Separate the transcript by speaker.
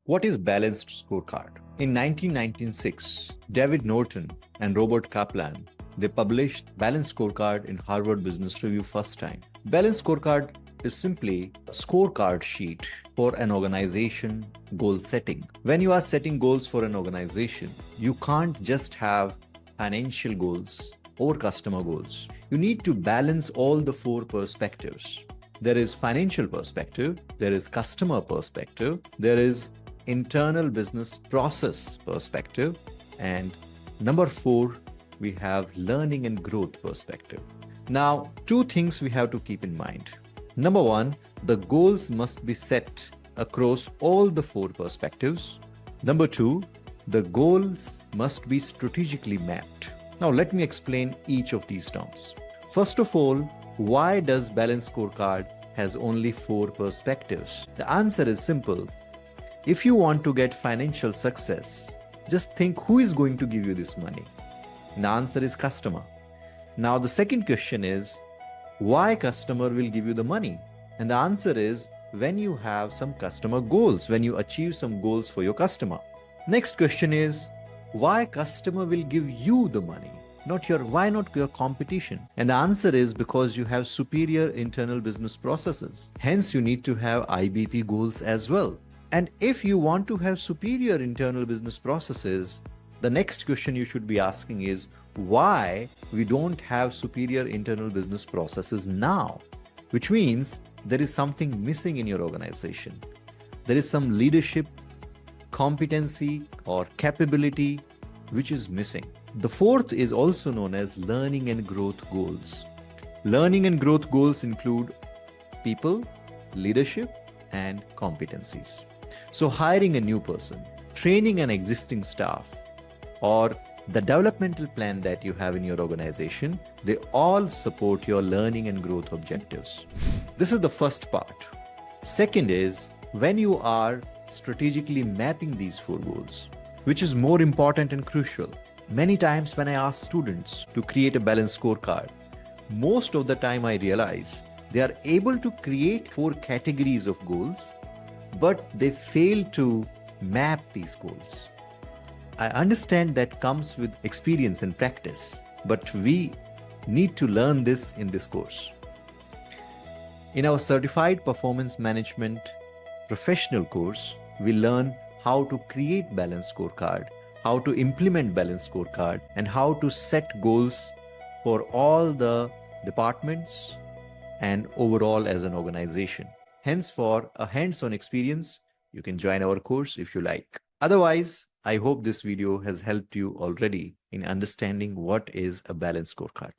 Speaker 1: What is Balanced Scorecard? In 1996, David Norton and Robert Kaplan, they published Balanced Scorecard in Harvard Business Review first time. Balanced Scorecard is simply a scorecard sheet for an organization goal setting. When you are setting goals for an organization, you can't just have financial goals or customer goals. You need to balance all the four perspectives. There is financial perspective, there is customer perspective, there is internal business process perspective, and number 4, we have learning and growth perspective. Now, two things we have to keep in mind. Number 1, the goals must be set across all the 4 perspectives. Number 2, the goals must be strategically mapped. Now, let me explain each of these terms. First of all, why does Balanced Scorecard has only 4 perspectives? The answer is simple. If you want to get financial success, just think who is going to give you this money. And the answer is customer. Now the second question is, why customer will give you the money? And the answer is when you have some customer goals, when you achieve some goals for your customer. Next question is, why customer will give you the money? Why not your competition? And the answer is because you have superior internal business processes. Hence, you need to have IBP goals as well. And if you want to have superior internal business processes, the next question you should be asking is why we don't have superior internal business processes now? Which means there is something missing in your organization. There is some leadership, competency, or capability which is missing. The fourth is also known as learning and growth goals. Learning and growth goals include people, leadership, and competencies. So hiring a new person, training an existing staff, or the developmental plan that you have in your organization, they all support your learning and growth objectives. This is the first part. Second is when you are strategically mapping these 4 goals, which is more important and crucial. Many times when I ask students to create a balanced scorecard, most of the time I realize they are able to create 4 categories of goals, but they fail to map these goals. I understand that comes with experience and practice, but we need to learn this in this course. In our Certified Performance Management professional course, we learn how to create balanced scorecard, how to implement balanced scorecard, and how to set goals for all the departments and overall as an organization. Hence, for a hands-on experience, you can join our course if you like. Otherwise, I hope this video has helped you already in understanding what is a balanced scorecard.